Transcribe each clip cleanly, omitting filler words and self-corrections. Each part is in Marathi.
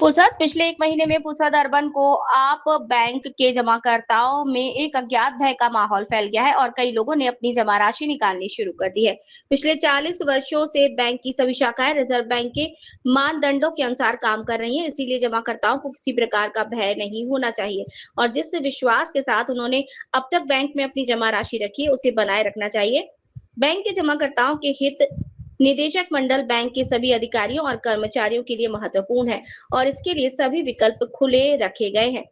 पुसद पिछले 1 महीने में पुसद अर्बन को आप बैंक के जमाकर्ताओं में एक अज्ञात भय का माहौल फैल गया है और कई लोगों ने अपनी जमा राशि निकालनी शुरू कर दी है। पिछले 40 वर्षों से बैंक की सभी शाखाएं रिजर्व बैंक के मानदंडों के अनुसार काम कर रही हैं, इसीलिए जमाकर्ताओं को किसी प्रकार का भय नहीं होना चाहिए और जिस विश्वास के साथ उन्होंने अब तक बैंक में अपनी जमा राशि रखी है, उसे बनाए रखना चाहिए। बैंक के जमाकर्ताओं के हित निदेशक मंडल बैंक के सभी अधिकारियों और कर्मचारियों के लिए महत्वपूर्ण है और इसके लिए सभी विकल्प खुले रखे गए हैं।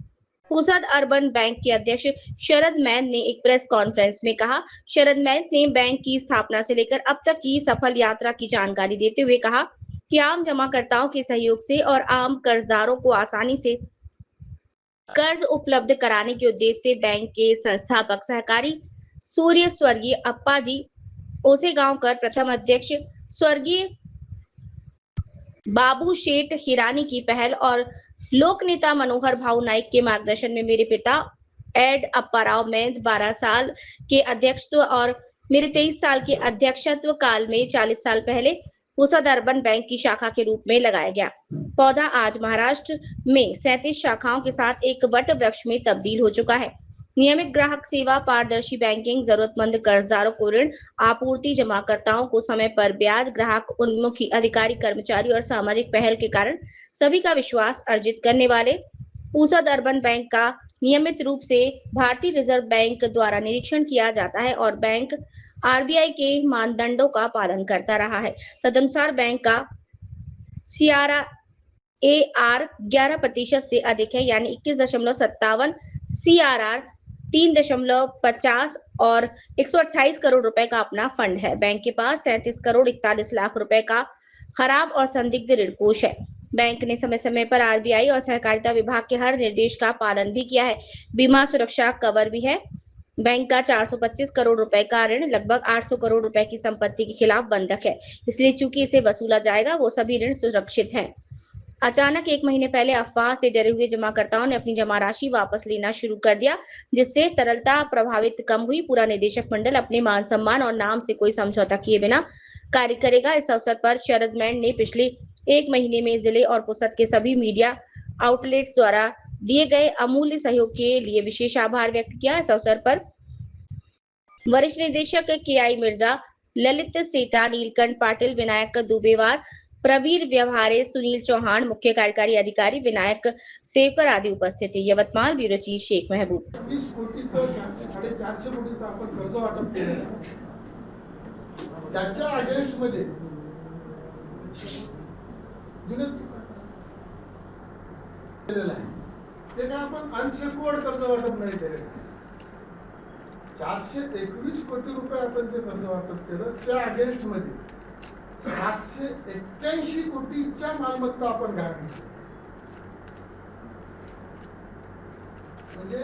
पुसद अर्बन बैंक के अध्यक्ष शरद मैन ने एक प्रेस कॉन्फ्रेंस में कहा। शरद मैन ने बैंक की स्थापना से लेकर अब तक की सफल यात्रा की जानकारी देते हुए कहा कि आम जमाकर्ताओं के सहयोग से और आम कर्जदारों को आसानी से कर्ज उपलब्ध कराने के उद्देश्य से बैंक के संस्थापक सहकारी सूर्य स्वर्गीय अप्पाजी ओसेगांवकर प्रथम अध्यक्ष स्वर्गीय बाबू शेठ हिरानी की पहल और लोक नेता मनोहर भाऊ नाइक के मार्गदर्शन में मेरे पिता एड अप्पाराव में 12 साल के अध्यक्षत्व और मेरे 23 साल के अध्यक्षत्व काल में 40 साल पहले पुसद अर्बन बैंक की शाखा के रूप में लगाया गया पौधा आज महाराष्ट्र में 37 शाखाओं के साथ एक वट वृक्ष में तब्दील हो चुका है। नियमित ग्राहक सेवा, पारदर्शी बैंकिंग, जरूरतमंद कर्जदारों को ऋण आपूर्ति, जमाकर्ताओं को समय पर ब्याज, ग्राहक उन्मुखी अधिकारी, कर्मचारी और सामाजिक पहल के कारण सभी का विश्वास अर्जित करने वाले पुसद अर्बन बैंक का नियमित रूप से भारतीय रिजर्व बैंक द्वारा निरीक्षण किया जाता है और बैंक आरबीआई के मानदंडों का पालन करता रहा है। तदनुसार बैंक का CRAR 11% से अधिक है, यानी 21.57 CRR 3.50 और 128 करोड़ रुपए का अपना फंड है। बैंक के पास 37 करोड़ 41 लाख रुपए का खराब और संदिग्ध ऋण कोष है। बैंक ने समय समय पर आरबीआई और सहकारिता विभाग के हर निर्देश का पालन भी किया है। बीमा सुरक्षा कवर भी है। बैंक का 425 करोड़ रुपए का ऋण लगभग 800 करोड़ रुपए की संपत्ति के खिलाफ बंधक है, इसलिए चूंकि इसे वसूला जाएगा वो सभी ऋण सुरक्षित हैं। अचानक 1 महीने पहले अफवाह से डरे हुए जमाकर्ताओं ने अपनी जमा राशि वापस लेना शुरू कर दिया, जिससे तरलता प्रभावित कम हुई। पूरा निदेशक मंडल अपने मान सम्मान और नाम से कोई समझौता किए बिना कार्य करेगा। इस अवसर पर शरद मैन ने पिछले 1 महीने में जिले और पुसद के सभी मीडिया आउटलेट्स द्वारा दिए गए अमूल्य सहयोग के लिए विशेष आभार व्यक्त किया। इस अवसर पर वरिष्ठ निदेशक KI मिर्जा, ललित सेठा, नीलकंठ पाटिल, विनायक दुबेवार, प्रवीर व्यवहारे, सुनील चौहान, मुख्य कार्यकारी अधिकारी विनायक सेवकर आदि उपस्थित थे। यवतमाळ ब्युरो चीफ शेख महबूब। 20 कोटीचं 400 कोटीचं आपण कर्ज वाटप केलेलं आहे, त्याच्या अगेन्स्ट मध्ये जुने केलेलं आहे, ते काय आपण अनसेक्युअर्ड कर्ज वाटप नाही केलेलं. 421 कोटी रुपये आपण जे कर्ज वाटप केलं त्या अगेन्स्ट मध्ये 781 कोटीच्या मालमत्ता आपण गहाण घेतली. म्हणजे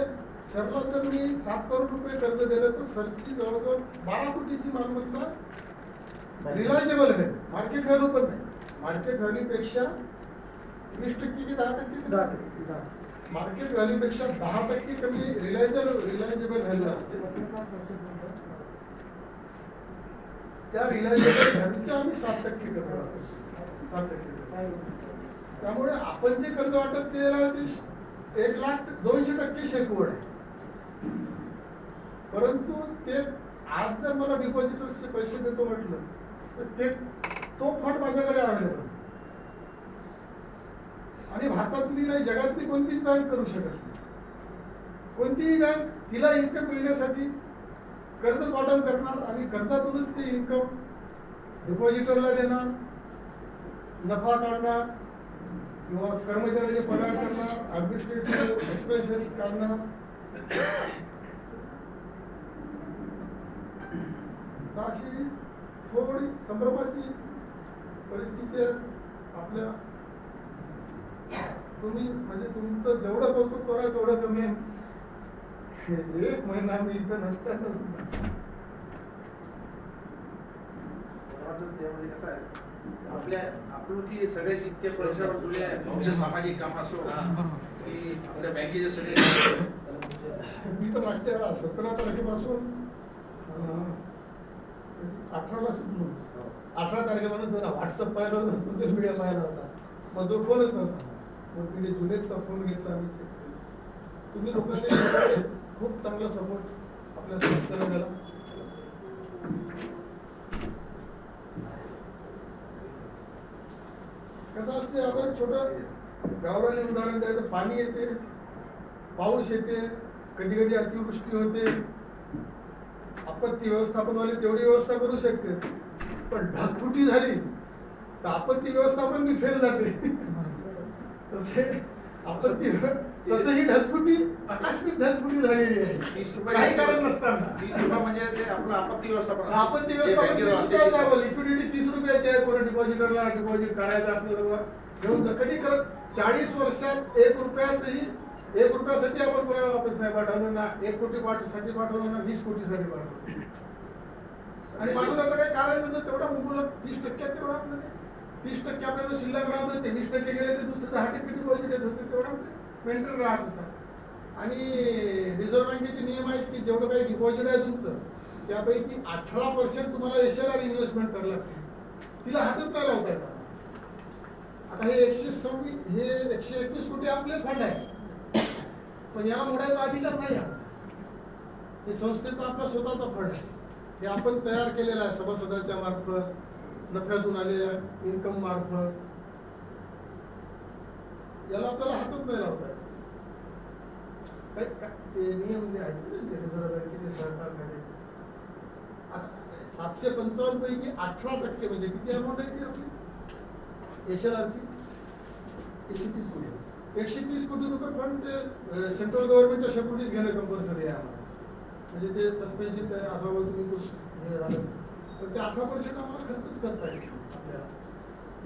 सरला जर मी 7 करोड रुपये कर्ज दिलं तर सरची जवळजवळ 12 कोटीची मालमत्ता रिलायजेबल आहे. मार्केट व्हॅल्यू पण नाही. मार्केट व्हॅल्यू पेक्षा 20% की 10%? मार्केट व्हॅल्यू पेक्षा 10% कमी रिलायजेबल व्हॅल्यू असते. त्या रिलायजेबल व्हॅल्यूच्या आम्ही 7% करतो. 7%. त्यामुळे आपण जे कर्ज वाटप केलेलं आहे ते 1,02,000% शेकवड आहे. परंतु ते आज जर मला डिपॉझिटर्सचे पैसे देतो म्हटलं तर तो फंड माझ्याकडे अवेलेबल आणि भारतातली नाही जगातली कोणतीच बँक करू शकत नाही. कोणतीही बँक तिला इन्कम मिळण्यासाठी कर्जच वाटप करणार आणि कर्जातूनच ते इन्कम डिपॉझिटरला देणार, नफा काढणार किंवा कर्मचाऱ्याचे पगार करणार, ऍडमिनिस्ट्रेटिव्ह एक्सपेन्सेस काढणार. अशी थोडी संभ्रमाची परिस्थिती आपल्या. तुम्ही म्हणजे तुमचं जेवढं कौतुक करा तेवढं कमी आहे. 1 महिना मी इथं नसताना सुद्धा त्यामध्ये कसं आहे आपल्या आपुलकी सगळ्याची इतके पैशावर जुळले आमचे सामाजिक काम असो की आपल्या बँकेचे सगळे मी तर मागच्या 17 तारखेपासून 18ला सुटलो. 18 तारखेपासून व्हॉट्सअप पाहिलं होतं, सोशल मीडिया पाहिला होता, मग जो फोनच नव्हता. मग मी जुनेदचा फोन घेतला. आम्ही तुम्ही लोकांनी खूप चांगला सपोर्ट आपल्या संस्थेला दिला. कसं असते, आपण छोटं गावरानी उदाहरण द्यायचं. पाणी येते, पाऊस येते, कधी कधी अतिवृष्टी होते, आपत्ती व्यवस्थापनवाले तेवढी व्यवस्था करू शकते. पण ढगफुटी झाली तर आपत्ती व्यवस्थापन बी फेल जाते. तसे आपत्ती तसंही ढगफुटी, आकस्मिक ढगफुटी झालेली आहे, 30 रुपये काही कारण नसताना. 30 रुपये म्हणजे ते आपलं आपत्ती व्यवस्थापन असतं. आपत्ती ते व्यवस्थापन बँकेवर 30 असते. रुपयाचं आहे. लिक्विडिटी 30 रुपयाची आहे. कोणा डिपॉझिटरला डिपॉझिट काढायचं असलं तर घेऊन जा. कधी करत 40 वर्षात 1 रुपयाचंही 1 रुपयासाठी आपण कोणाला वापस नाही पाठवलं ना. 1 कोटी साठी पाठवलं ना, 20 कोटीसाठी पाठवलं. आणि पाठवण्याचं काही कारण म्हणजे तेवढा मुंबईला 30% तेवढा आपल्याला 30% आपल्याला शिल्लक राहत होते. 20% गेले तर दुसरं 10% डिपॉझिट येत होते. तेवढा मेंटेन राहत होता. आणि रिझर्व्ह बँकेचे नियम आहेत की जेवढं काही डिपॉझिट आहे तुमचं, त्यापैकी 18% तुम्हाला SLR इन्व्हेस्टमेंट करायला लागते. तिला हातच नाही लावता येतात. आता हे 121 कोटी आपले फंड आहे, पण याला मोडायचा अधिकार नाही आहे. हे संस्थेचा आपला स्वतःचा फंड आहे. हे आपण तयार केलेला आहे सभासदांच्या मार्फत, नफ्यातून आलेल्या इन्कम मार्फत. याला आपल्याला हातच नाही लावता येत. ते नियम जे आहेत रिझर्व्ह बँकेचे सहकार करायचे. आता 755 पैकी 18% म्हणजे किती अमाऊंट आहे ती आपली SLRची? 130 कोटी. 130 कोटी रुपये फंड ते सेंट्रल गव्हर्नमेंटच्या सेक्युरिटीज घेणं कंपल्सरी आहे आम्हाला. म्हणजे ते सस्पेन्शन असावं तुम्ही हे झालं, पण ते 18% आम्हाला खर्चच करता येईल आपल्याला.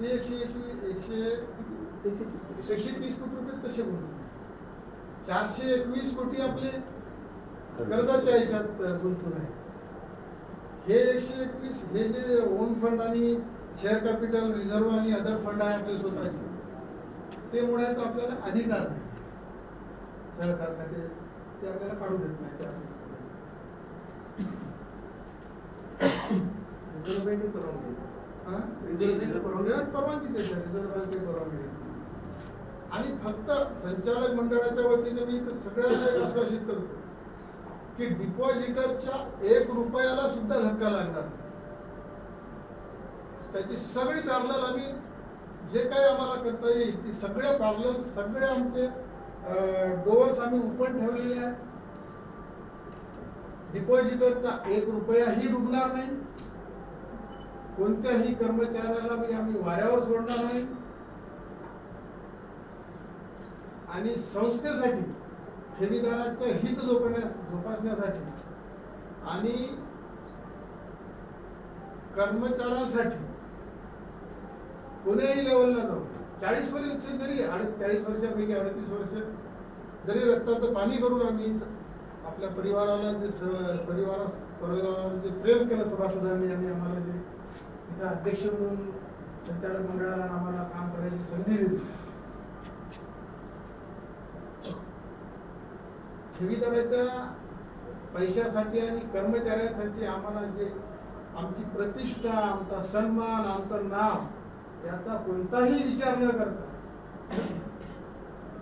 ते 130 कोटी रुपये तसे बोलतो. 421 कोटी आपले कर्जाच्या ह्याच्यात गुंतून आहे. हे 121 हे जे ओन फंड आणि शेअर कॅपिटल रिझर्व्ह आणि अदर फंड आहे आपले स्वतःचे, ते मोडायचा आपल्याला अधिकार नाही. सहकार खाते ते आपल्याला काढू देत नाही. रिझर्व्ह बँकेने परवानगी परवानगी देते. रिझर्व्ह बँकेने परवानगी देते. आणि फक्त संचालक मंडळाच्या वतीने मी सगळ्यांना एक आश्वासित करतो की डिपॉझिटरच्या 1 रुपयाला सुद्धा धक्का लागणार. त्याची सगळी पॅरलल आम्ही जे काही आम्हाला करता येईल ती सगळे पॅरलल, सगळे आमचे डोअर्स आम्ही ओपन ठेवलेले आहेत. डिपॉझिटरचा 1 रुपयाही डुबणार नाही. कोणत्याही कर्मचाऱ्याला आम्ही वाऱ्यावर सोडणार नाही. आणि संस्थेसाठी ठेवीदाराचं हित जोपासण्यासाठी आणि कर्मचाऱ्यांसाठी कोणत्याही लेवलला जाऊ, 40 वर्ष जरी 40 वर्षापैकी 38 वर्ष जरी रक्ताचं पाणी करून आम्ही आपल्या परिवाराला परिवाराला जे प्रेम केलं सभासदांनी आणि आम्हाला जे तिथं अध्यक्ष म्हणून संचालक मंडळाला आम्हाला काम करायची संधी दिली. ठेवीदाराच्या पैशासाठी आणि कर्मचाऱ्यासाठी आम्हाला जे आमची प्रतिष्ठा, आमचा सन्मान, आमचं नाव याचा कोणताही विचार न करता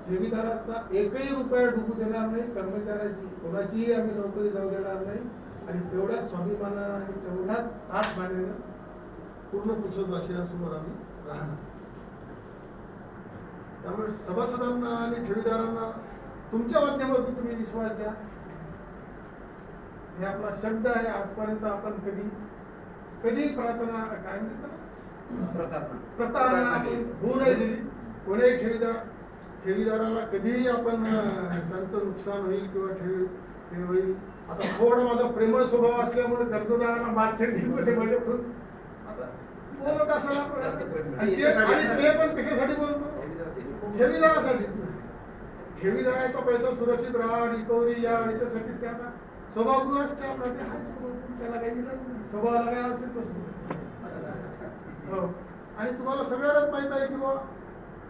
ठेवीदाराचा 1ही रुपया डुबू देणार नाही. कर्मचाऱ्याची कोणाचीही आम्ही नोकरी जाऊ देणार नाही. आणि तेवढ्या स्वाभिमानानं आणि तेवढ्या ताठमानेनं पूर्ण कुशलवासियांसमोर आम्ही राहणार. त्यामुळे सभासदांना आणि ठेवीदारांना तुमच्या माध्यमातून तुम्ही विश्वास द्या. हे आपला शब्द आहे. आजपर्यंत आपण कधी प्रार्थना काय प्रथा होऊ नाही दिली. कोणाही ठेवीदाराला कधीही आपण त्यांचं नुकसान होईल किंवा ठेवी होईल. आता थोडा माझा प्रेमळ स्वभाव असल्यामुळे कर्जदारांना मार्चेंडिंगमध्ये माझ्याकडून आता बोलत असायला. आणि ते पण कशासाठी बोलतो? ठेवीदारासाठी. ठेवीदाराचा पैसा सुरक्षित राहा, रिकव्हरी या याच्यासाठी त्यांना स्वभाव असते आपला. त्याला काही दिलं स्वभावाला काय आवश्यक असतं. हो. आणि तुम्हाला सगळ्यालाच माहित आहे की बाबा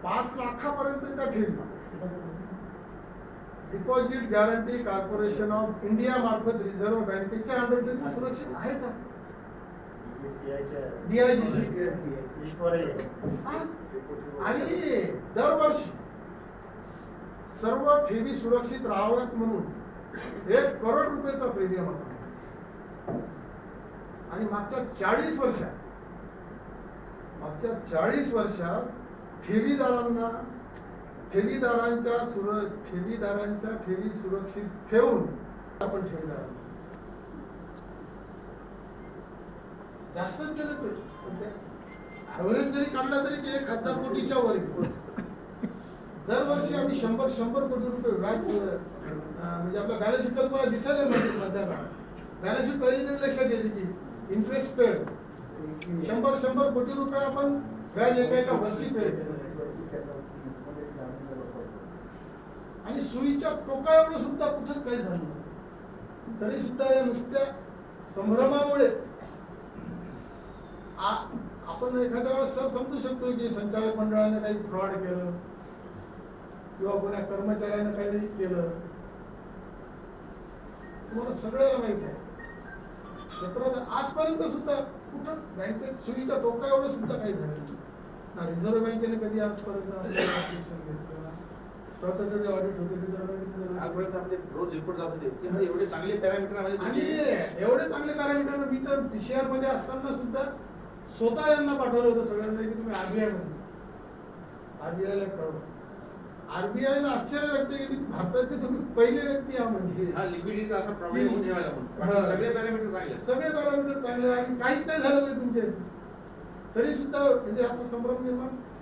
5 लाखापर्यंतच्या ठेवी deposit guarantee corporation of India मार्फत रिझर्व्ह बँकेच्या अंडर सुरक्षित आहेत DIGC आणि दरवर्षी सर्व ठेवी सुरक्षित राहाव्यात म्हणून 1 करोड रुपयाचा प्रीमियम आहे. आणि मागच्या 40 वर्षात ठेवीदारांच्या ठेवी सुरक्षित ठेवून आपण ठेवीदारांना जास्तच दिलं ऍव्हरेज जरी काढला तरी ते 1,000 कोटीच्या वर आहे. दरवर्षी आम्ही 100 कोटी रुपये व्याज म्हणजे आपल्या बॅलन्स शीटला तुम्हाला दिसायला मिळते मधल्या काळात बॅलन्स शीट पहिली तरी लक्षात येते की इंटरेस्ट पेड 100 कोटी रुपये आपण व्याज एका वर्षी पेड केलं. आणि सुईच्या टोका एवढं सुद्धा कुठंच काही झालं नाही. तरी सुद्धा या नुसत्या संभ्रमामुळे आपण एखाद्या वेळेस समजू शकतो की संचालक मंडळाने काही फ्रॉड केलं किंवा कोणा कर्मचाऱ्यानं काही केलं. तुम्हाला सगळ्याला माहित आहे 17 आजपर्यंत सुद्धा कुठं बँकेत सुईच्या टोका एवढं सुद्धा काही झालं नाही. ना रिझर्व्ह बँकेने कधी आजपर्यंत स्टॅट्युटरी ऑडिट होते रिझर्व्ह बँकेने आजपर्यंत आपले रोज रिपोर्ट जात होते ते म्हणजे एवढे चांगले पॅरामीटर आणि आले एवढे चांगले पॅरामीटर मी तर PCR मध्ये असताना सुद्धा स्वतः यांना पाठवलं होतं सगळ्यांना की तुम्ही आरबीआयला कळवा. RBI ला आश्चर्य व्यक्त केली की भारतातले तुम्ही पहिले व्यक्ती आहात म्हणजे हा लिक्विडिटीचा असा प्रॉब्लेम होऊन ठेवायला म्हणून हा. सगळे पॅरामीटर चांगले आहेत. सगळे पॅरामीटर चांगले आणि काहीच नाही झालं पाहिजे तुमचे तरी सुद्धा म्हणजे असं संभ्रम निर्माण